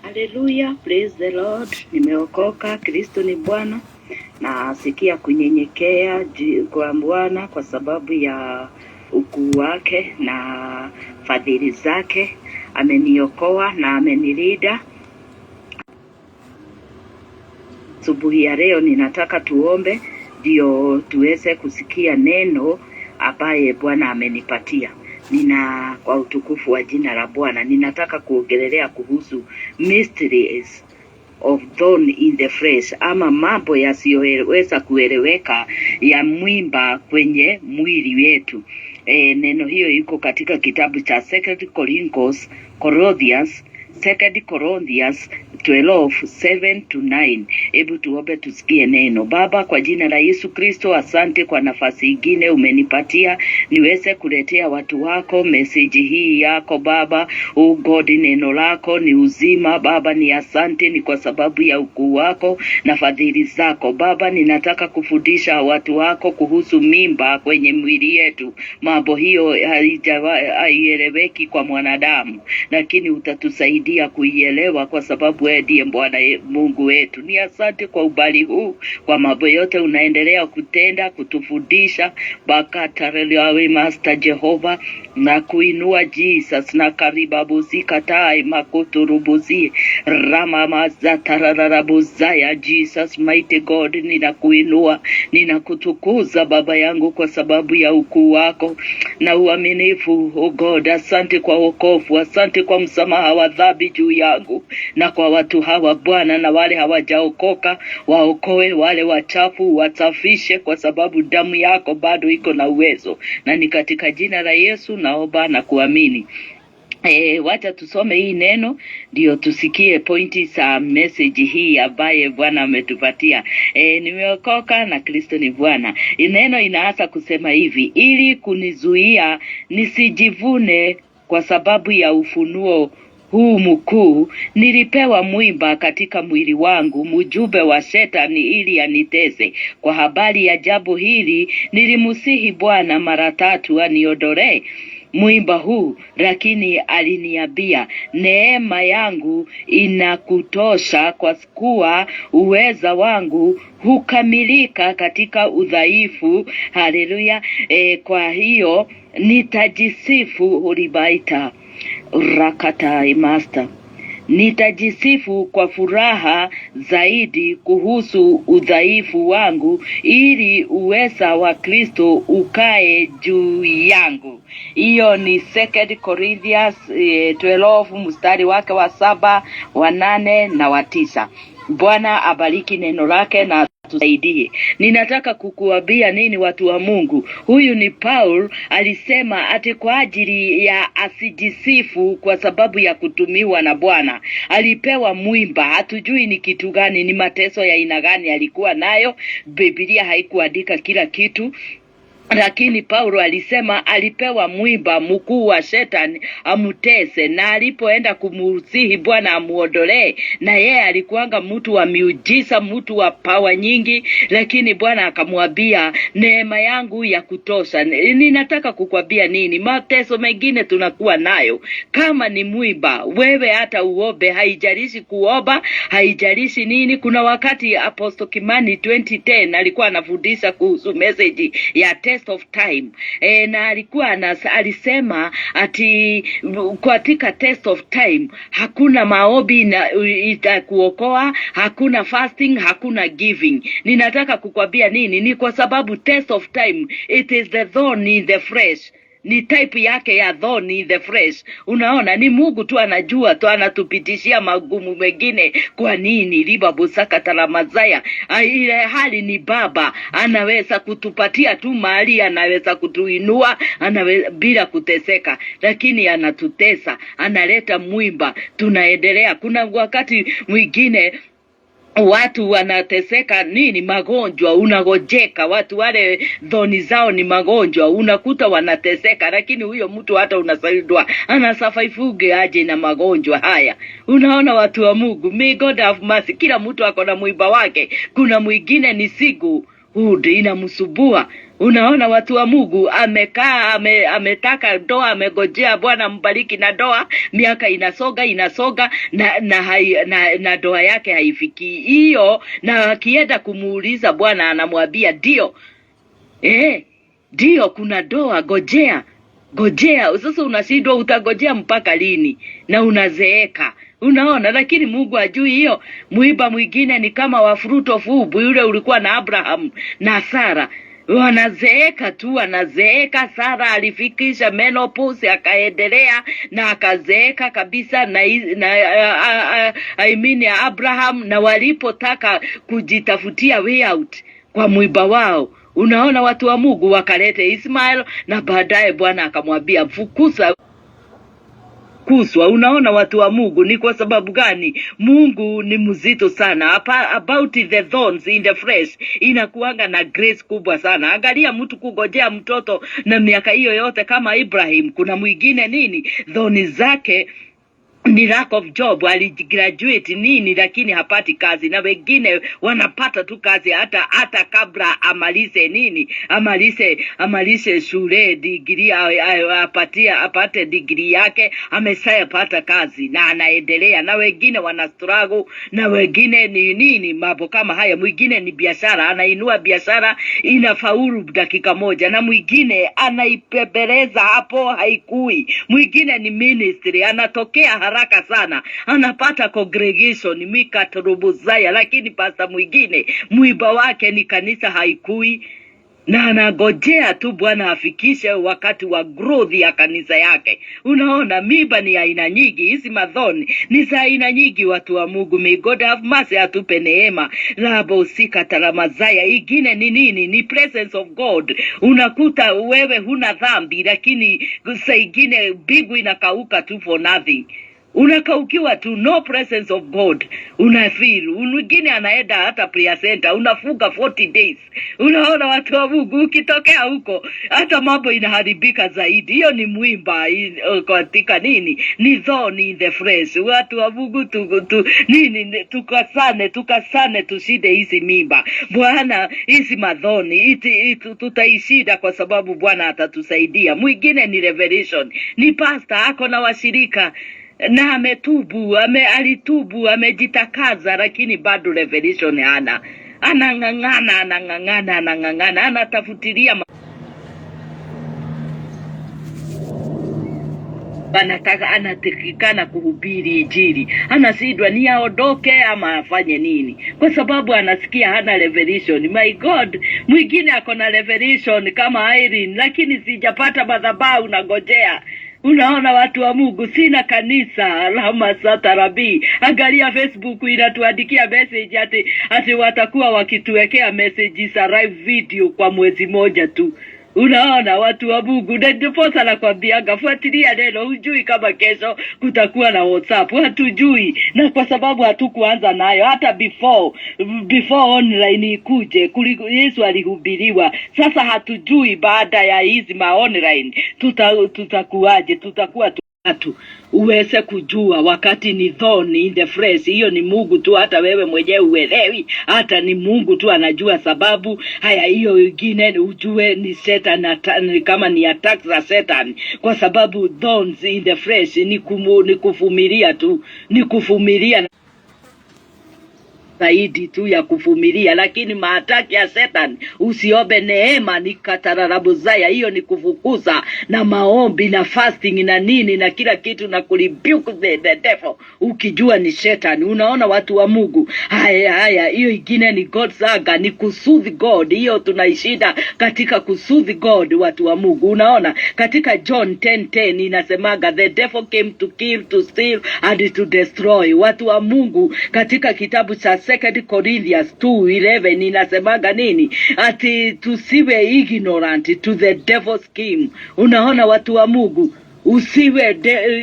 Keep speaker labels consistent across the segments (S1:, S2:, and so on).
S1: Hallelujah, praise the Lord. Nimeokoka, Kristo ni Bwana. Nasikia kunyenyekea kwa Bwana kwa sababu ya ukuu wake na fadhili zake. Ameniokoa na amenilinda. Asubuhi ya leo ninataka tuombe ndio tuweze kusikia neno ambaye Bwana amenipatia. Kwa utukufu wa jina la Bwana ninataka kuongelea kuhusu mysteries of thorn in the flesh, ama mambo yasiyoweza kueleweka ya mwimba kwenye mwili wetu. Neno hiyo iko katika kitabu cha 2 Corinthians 12:7-9. Hebu tuombe tusikie neno. Baba, kwa jina la Yesu Kristo, asante kwa nafasi ingine umenipatia niweze kuletea watu wako message hii yako Baba. Oh God, neno lako ni uzima Baba, ni asante ni kwa sababu ya ukuu wako na fadhili zako Baba. Ninataka kufundisha watu wako kuhusu mimba kwenye mwili yetu. Mambo hiyo haieleweki kwa mwanadamu, lakini utatusaidia kuielewa kwa sababu wewe ndiye Bwana Mungu wetu. Ni asante kwa ubali huu, kwa mambo yote unaendelea kutenda, kutufundisha. Bakatarelewe Master Jehova, na kuinua Jesus na karibabuzi katai makuturubuzi rama mazatararabuzaya. Jesus mighty God, ninakuinua, ninakutukuza Baba yangu kwa sababu ya ukuu wako na uaminifu. Oh God, asante kwa wokovu, asante kwa msamaha wa dhambi juu yangu na kwa watu hawa Bwana, na wale hawajaokoka waokoe, wale wachafu wasafishe, kwa sababu damu yako bado iko na uwezo, na ni katika jina la Yesu naomba na kuamini. Wacha tusome hii neno ndio tusikie pointi za message hii ambaye Bwana ametupatia. Nimeokoka na Kristo ni Bwana. Neno inaanza kusema hivi: ili kunizuia nisijivune kwa sababu ya ufunuo huu mkuu, nilipewa mwimba katika mwili wangu, mjumbe wa Shetani ili anitese. Kwa habari ya jambo hili nilimusihi Bwana mara 3 aniondolee mwimba huu, lakini aliniambia, neema yangu inakutosha kwa kuwa uweza wangu hukamilika katika udhaifu. Haleluya. Kwa hiyo nitajisifu ulibaita rakata Master. Nitajisifu kwa furaha zaidi kuhusu udhaifu wangu, ili uweza wa Kristo ukae juu yangu. Hiyo ni 2 Corinthians 12 mstari wake wa 7, wa 8 na wa 9. Bwana abariki neno lake na tusaidie. Ninataka kukuambia nini watu wa Mungu? Huyu ni Paul, alisema ati kwa ajili ya asijisifu kwa sababu ya kutumiwa na Bwana. Alipewa mwimba, hatujui ni kitu gani, ni mateso ya aina gani alikuwa nayo. Biblia haikuandika kila kitu, lakini Paulo alisema alipewa mwimba mkuu wa Shetani amutese, na alipoenda kumusihi Bwana amuondolee, na yeye alikuanga mtu wa miujiza, mtu wa power nyingi, lakini Bwana akamwambia neema yangu ya kutosha. Ninataka kukwambia nini? Mateso mengine tunakuwa nayo kama ni mwimba, wewe hata uombe, haijalishi kuomba, haijalishi nini. Kuna wakati Apostle Kimani 2010 alikuwa anafundisha kuhusu message ya test of time, na alikuwa alisema ati katika test of time hakuna maombi na itakuokoa, hakuna fasting, hakuna giving. Ninataka kukwambia nini? Ni kwa sababu test of time, it is the thorn in the flesh. Ni type yake ya thorn in the flesh. Unaona, ni Mungu tu anajua, tu anatupitishia magumu mengine. Kwa nini? Liba busaka talamazaya. Ile hali ni Baba anaweza kutupatia tu mali, anaweza kutuinua, bila kuteseka, lakini anatutesa, analeta mwimba, tunaendelea. Kuna wakati mwingine watu wanateseka nini, magonjwa, unagojeka. Watu wale dhoni zao ni magonjwa, unakuta wanateseka, lakini huyo mtu hata unasaidwa anasafaifuge aje na magonjwa haya. Unaona watu wa Mungu, may God have mercy. Kila mtu ako na mwiba wake. Kuna mwingine ni siku inamsubua. Unaona watu wa Mungu, amekaa ametaka ndoa, amegojea Bwana mbariki na ndoa, miaka inasoga na ndoa yake haifiki hiyo, na akienda kumuuliza Bwana anamwambia ndio kuna ndoa, gojea. Sasa unashindwa utagojea mpaka lini, na unazeeka. Unaona, lakini Mungu hajui hiyo. Mwiba mwingine ni kama wa fruit of womb, yule ulikuwa na Abraham na Sara. Wanazeeka tu, wanazeeka. Sara alifikisha menopause, akaendelea na akazeeka kabisa, na Abraham, na walipotaka kujitafutia way out kwa mwiba wao, unaona watu wa Mungu wakalete Ismail, na baadaye Bwana akamwambia fukuza kuswa. Unaona watu wa Mungu, ni kwa sababu gani? Mungu ni mzito sana. About the thorns in the flesh, inakuanga na grace kubwa sana. Angalia mtu kugojea mtoto na miaka hiyo yote kama Ibrahim. Kuna mwingine nini, thorni zake ni lack of job, aligraduate nini lakini hapati kazi, na wengine wanapata tu kazi hata kabla amalize shule, degree apate degree yake, ameshapata kazi na anaendelea. Na wengine wana struggle, na wengine ni nini, mambo kama haya. Mwingine ni biashara, anainua biashara inafaulu dakika moja, na mwingine anaipebeleza hapo haikui. Mwingine ni ministry, anatokea haraka sana, anapata congregation mikaturubuzaya, lakini pasta mwingine mwiba wake ni kanisa haikui, na anagojea tu Bwana afikishe wakati wa growth ya kanisa yake. Unaona, miba ni aina nyingi, hizi madhoni ni za aina nyingi watu wa Mungu. May God have mercy, atupe neema. Rabo sika taramazaya. Ingine ni nini? Ni presence of God. Unakuta wewe huna dhambi, lakini saa ingine bigu inakauka tu for nothing. Unakaukiwa tu, no presence of God. Unafeel mwingine anaenda hata prayer center, unafunga 40 days. Unaona watu wa Mungu, ukitokea huko hata mambo inaharibika zaidi. Hiyo ni mwimba katika nini, ni thorn in the flesh. Watu wa Mungu tukasane tushinde hizi mimba. Bwana, hizi madhoni tutaishida kwa sababu Bwana atatusaidia. Mwingine ni revelation, ni pastor ako na washirika na alitubu, amejitakaza, lakini bado revelation hana. Anang'ang'ana, anatafutilia anatakikana kuhubiri Injili, anasidwa ni aondoke ama afanye nini, kwa sababu anasikia hana revelation. My God, mwingine ako na revelation kama Irene, lakini sijapata madhabahu na ngojea. Unaona watu wa Mungu, sina kanisa, alama satarabi. Angalia Facebook inatuandikia message ati watakuwa wakituwekea messages za live video kwa mwezi moja tu. Unaona watu wa Mungu, ndiposa nakwambianga fuatilia neno, hujui kama kesho kutakuwa na WhatsApp, hatujui. Na kwa sababu hatukuanza nayo hata before online ikuje, Yesu alihubiriwa. Sasa hatujui baada ya hizi online tutakuaje, tutakuwa uweze kujua wakati ni thorn in the flesh. Hiyo ni Mungu tu, hata wewe mwenyewe uelewi, hata ni Mungu tu anajua sababu. Haya, hiyo ingine ujue ni Satan, kama ni attack za Satan, kwa sababu thorns in the flesh ni kuvumilia tu, ni kuvumilia zaidi tu ya kuvumilia. Lakini maataki ya Satan, usiombe neema, ni katararabuzaya. Hiyo ni kufukuza na maombi na fasting na nini na kila kitu, na kurebuke the devil, ukijua ni Satan. Unaona watu wa Mungu, haya hiyo ingine ni God saga, ni kusoothe God. Hiyo tunaishida katika kusoothe God watu wa Mungu. Unaona katika John 10:10 inasemaga the devil came to kill, to steal and to destroy. Watu wa Mungu katika kitabu cha 2 Corinthians 2:11 inasemaga nini? Ati tusiwe ignorant to the devil's scheme. Unaona watu wa Mungu, Usiwe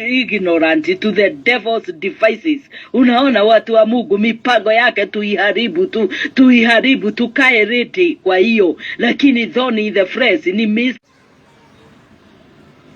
S1: ignorant to the devil's devices. Unaona watu wa Mungu, mipango yake tuiharibu, tukae ready kwa hiyo. Lakini thorn in the flesh ni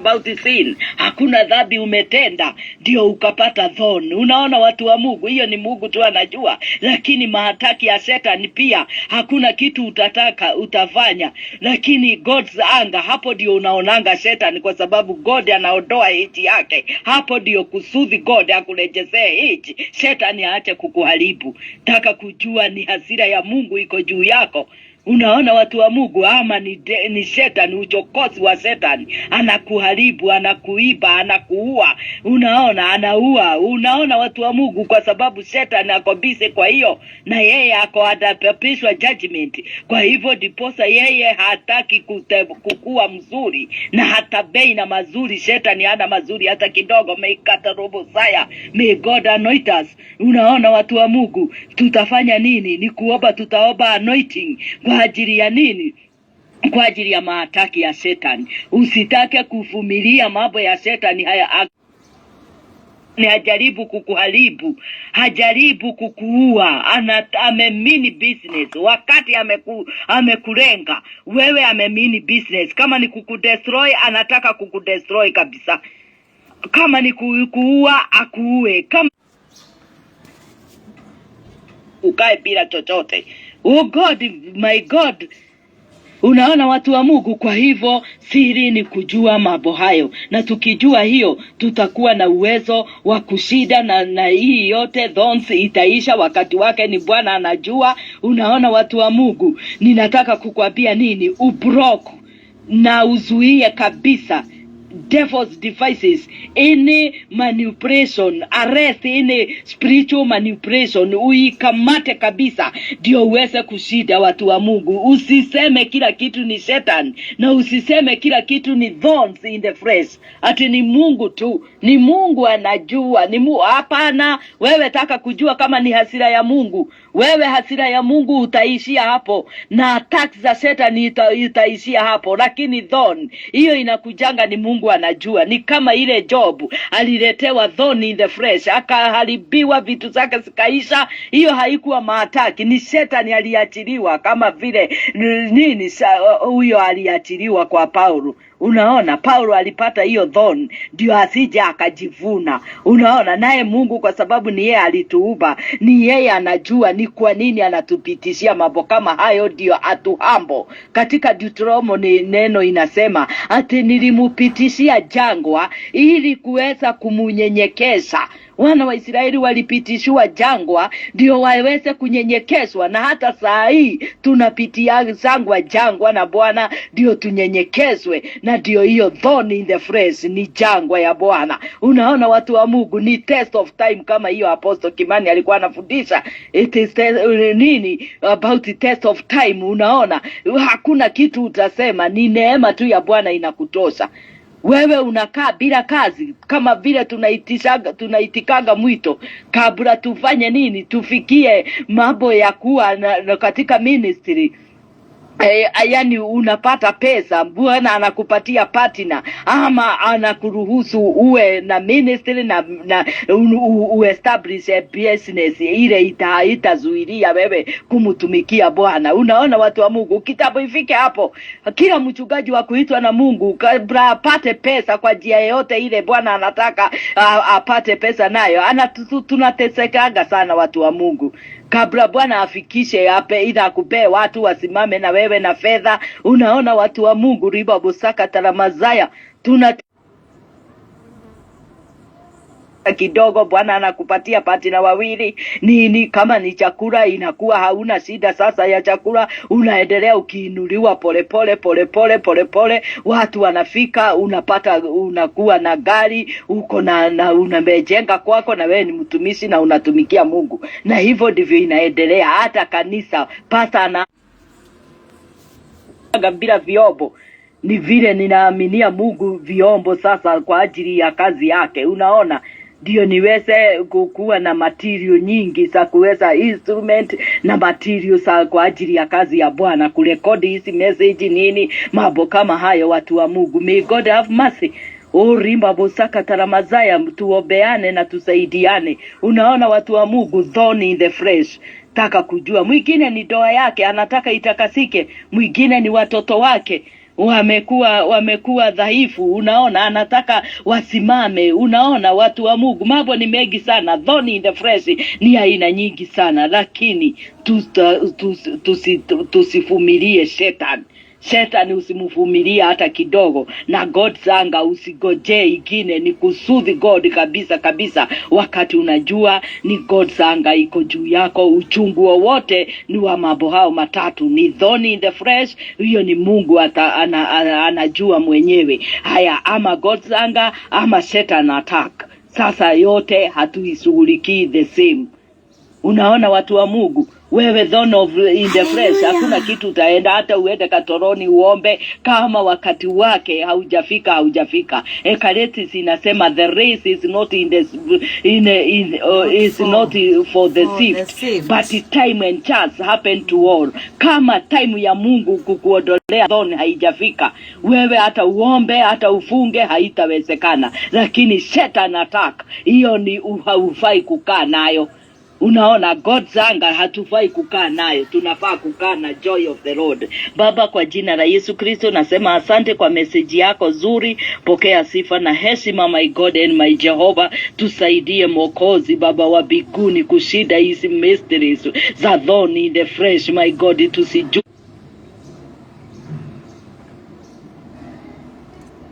S1: about the sin. Hakuna dhambi umetenda ndio ukapata thorn. Unaona watu wa Mungu, hiyo ni Mungu tu anajua. Lakini mahataki ya Shetani pia, hakuna kitu utataka utafanya. Lakini God's anger, hapo ndio unaonanga Shetani, kwa sababu God anaondoa hate yake. Hapo ndio kusudhi God akurejezee hate. Shetani aache kukuharibu. Taka kujua ni hasira ya Mungu iko juu yako. Unaona watu wa Mungu, ama ni Shetani, uchokozi wa Shetani. Anakuharibu, anakuiba, anakuua. Unaona, anaua. Unaona watu wa Mungu, kwa sababu Shetani ako busy kwa hiyo. Na yeye ako atapishwa judgment. Kwa hivyo diposa yeye hataki kukua mzuri. Na hata bei na mazuri, Shetani hana mazuri hata kidogo. Meikata robo saya. May God anoint us. Unaona watu wa Mungu, tutafanya nini? Ni kuomba, tutaomba anointing. Kwa ajili ya nini? Kwa ajili ya maataki ya Shetani. Usitake kuvumilia mambo ya Shetani haya. Ni hajaribu kukuharibu, hajaribu kukuua. Amemini business. Wakati amekulenga wewe, amemini business. Kama ni kukudestroy, anataka kukudestroy kabisa. Kama ni kuua, akuue. Kama ukae bila chochote. Oh God, my God. Unaona watu wa Mungu, kwa hivyo siri ni kujua mambo hayo. Na tukijua hiyo, tutakuwa na uwezo wa kushinda na hii yote. Thorns itaisha, wakati wake ni Bwana anajua. Unaona watu wa Mungu, ninataka kukwambia nini? Ubroke na uzuie kabisa devil's devices, any manipulation, arrest any spiritual manipulation, uikamate kabisa ndio uweze kushinda watu wa Mungu. Usiseme kila kitu ni Satan, na usiseme kila kitu ni thorns in the flesh. Ati ni Mungu tu, ni Mungu anajua, ni Mungu. Hapana, wewe taka kujua kama ni hasira ya Mungu. Wewe hasira ya Mungu utaishia hapo, na attacks za Satan itaishia hapo. Lakini thorn, hiyo inakujanga ni Mungu anajua. Ni kama ile Job aliletewa thorn in the flesh, akaharibiwa, vitu zake zikaisha. Hiyo haikuwa maataki, ni Satan aliachiliwa. Kama vile nini huyo aliachiliwa kwa Paulo. Unaona, Paulo alipata hiyo thorn ndio asije akajivuna. Unaona, naye Mungu kwa sababu ni yeye alituumba, ni yeye anajua ni kwa nini anatupitishia mambo kama hayo ndio atuhambo. Katika Deuteronomy neno inasema ati nilimupitishia jangwa ili kuweza kumunyenyekesha. Wana wa Israeli walipitishwa jangwa ndio waweze kunyenyekezwa, na hata saa hii tunapitia jangwa na Bwana ndio tunyenyekezwe. Na ndio hiyo thorn in the flesh ni jangwa ya Bwana. Unaona watu wa Mungu, ni test of time, kama hiyo Apostle Kimani alikuwa anafundisha. It is nini about the test of time. Unaona, hakuna kitu utasema, ni neema tu ya Bwana inakutosha. Wewe unakaa bila kazi, kama vile tunaitikaga mwito. Kabla tufanye nini, tufikie mambo ya kuwa na katika ministry. Yani unapata pesa, Bwana anakupatia partner, ama anakuruhusu uwe na ministry na establish a business ile itazuilia wewe kumtumikia Bwana. Unaona watu wa Mungu, kitabu ifike hapo, kila mchungaji wa kuitwa na Mungu kabla apate pesa kwa njia yote ile Bwana anataka apate pesa nayo, tunatesekaga sana watu wa Mungu. Kabla Bwana afikishe hape ila akupee watu wasimame na wewe na fedha. Unaona watu wa Mungu, riba busaka taramazaya, kidogo Bwana anakupatia partner wawili. Ni kama ni chakula, inakuwa hauna shida sasa ya chakula, unaendelea ukiinuliwa pole. Watu wanafika, unapata, unakuwa na gari, uko na unamejenga kwako, na wewe ni mtumishi na unatumikia Mungu. Na hivyo ndivyo inaendelea hata kanisa. Pasta na bila vyombo. Ni vile ninaaminia Mungu vyombo sasa kwa ajili ya kazi yake. Unaona, ndio niweze kukuwa na material nyingi za kuweza instrument na material kwa ajili ya kazi ya Bwana, kurekodi hizi message nini, mambo kama hayo watu wa Mungu. May God have mercy. Rimba bosaka taramazaya, tuobeane na tusaidiane. Unaona watu wa Mungu, thorn in the flesh. Taka kujua mwingine ni ndoa yake anataka itakasike, mwingine ni watoto wake wamekuwa dhaifu, unaona anataka wasimame. Unaona watu wa Mungu, mambo ni mengi sana. Thorn in the flesh ni aina nyingi sana, lakini tusifumilie shetani. Shetani usimuvumilia hata kidogo, na God's anger usigoje ingine. Ni kusudhi God kabisa kabisa, wakati unajua ni God's anger iko juu yako. Uchungu wowote ni wa mambo hao matatu, ni thorn in the flesh, hiyo ni Mungu anajua mwenyewe. Haya, ama God's anger ama Satan attack, sasa yote hatuishughulikii the same. Unaona watu wa Mungu, wewe thorn in the flesh, hakuna kitu utaenda, hata uende katoroni uombe, kama wakati wake haujafika. Ekaristi inasema the race is not is not for the swift, but time and chance happen to all. Kama time ya Mungu kukuondolea thorn haijafika, wewe hata uombe hata ufunge haitawezekana. Lakini Satan attack, hiyo ni hufai kukaa nayo. Unaona, God's anger hatufai kukaa nayo, tunafaa kukaa na joy of the Lord. Baba, kwa jina la Yesu Kristo nasema asante kwa message yako zuri. Pokea sifa na heshima, my God and my Jehovah. Tusaidie Mwokozi Baba wa mbinguni kushida hizi mysteries za thorn in the flesh, my God.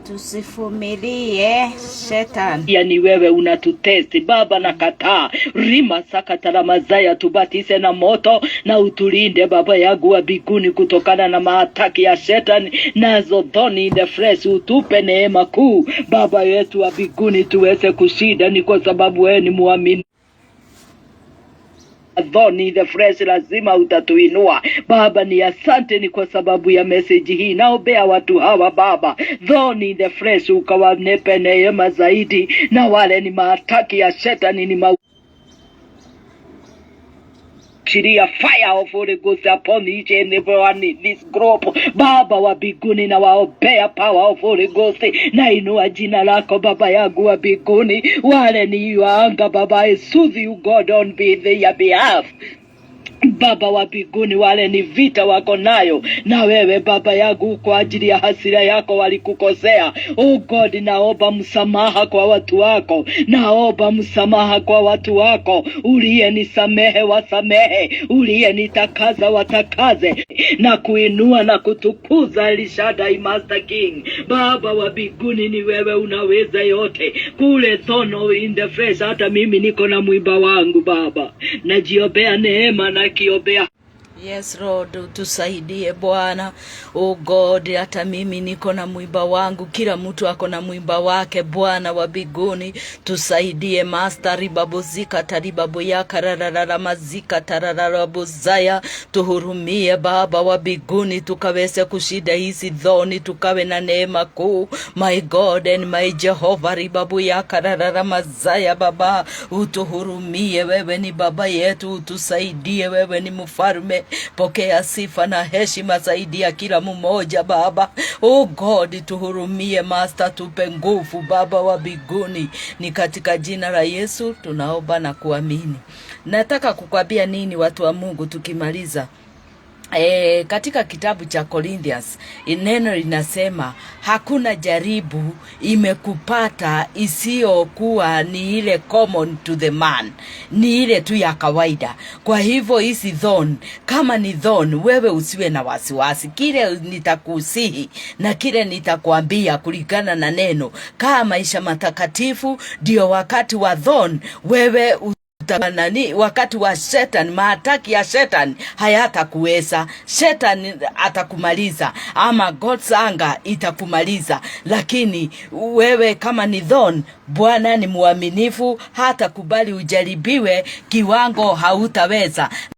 S2: Tusifumilie Shetani.
S1: Yani wewe unatutesti Baba, na kataa rima sakataramazaya, tubatise na moto na utulinde Baba yangu wa mbinguni kutokana na maataki ya Shetani, nazo thorn in the flesh. Utupe neema kuu Baba yetu wa mbinguni tuweze kushinda, ni kwa sababu wewe ni muamini. Thorn in the flesh lazima utatuinua Baba. Ni asante, ni kwa sababu ya message hii. Naombea watu hawa Baba, thorn in the flesh ukawanepe neema zaidi, na wale ni maataki ya Shetani ni fire of Holy Ghost upon each and everyone in this group Baba wa mbinguni, na waombea power of Holy Ghost, na inua jina lako Baba yangu wa mbinguni. Wale ni waanga Baba, I soothe you God on their behalf Baba wa mbinguni. Wale ni vita wako nayo na wewe Baba yangu, kwa ajili ya hasira yako walikukosea. Oh God, naomba msamaha kwa watu wako, naomba msamaha kwa watu wako. Uliye nisamehe wasamehe, uliye nitakaza watakaze, na kuinua na kutukuza El Shaddai Master King. Baba wa mbinguni, ni wewe unaweza yote. Kule thorn in the flesh, hata mimi niko na mwiba wangu Baba, najiobea neema na kiobea.
S2: Yes Lord, tusaidie Bwana. Oh God, hata mimi niko na mwiba wangu, kila mtu ako na mwiba wake Bwana wa mbinguni. Tusaidie Master. Ribabozika taribabu ya kararara mazika tararabozaya. Tuhurumie Baba wa mbinguni, tukaweze kushida hizi thorn, tukawe na neema kuu, my God and my Jehovah. Ribabu ya kararara mazaya Baba, utuhurumie. Wewe ni Baba yetu, utusaidie. Wewe ni mfalme. Pokea sifa na heshima zaidi ya kila mmoja Baba. Oh God, tuhurumie Master, tupe nguvu Baba wa mbinguni. Ni katika jina la Yesu tunaomba na kuamini. Nataka kukwambia nini watu wa Mungu tukimaliza? Katika kitabu cha Corinthians neno linasema hakuna jaribu imekupata isiyokuwa ni ile common to the man, ni ile tu ya kawaida. Kwa hivyo hizi thorn, kama ni thorn, wewe usiwe na wasiwasi. Kile nitakusihi na kile nitakwambia kulingana na neno, kama maisha matakatifu, ndio wakati wa thorn wewe wakati wa Satan, maataki ya Satan hayatakuweza. Satan atakumaliza, ama God's anger itakumaliza. Lakini wewe kama ni thorn, Bwana ni mwaminifu, hata kubali ujaribiwe kiwango hautaweza.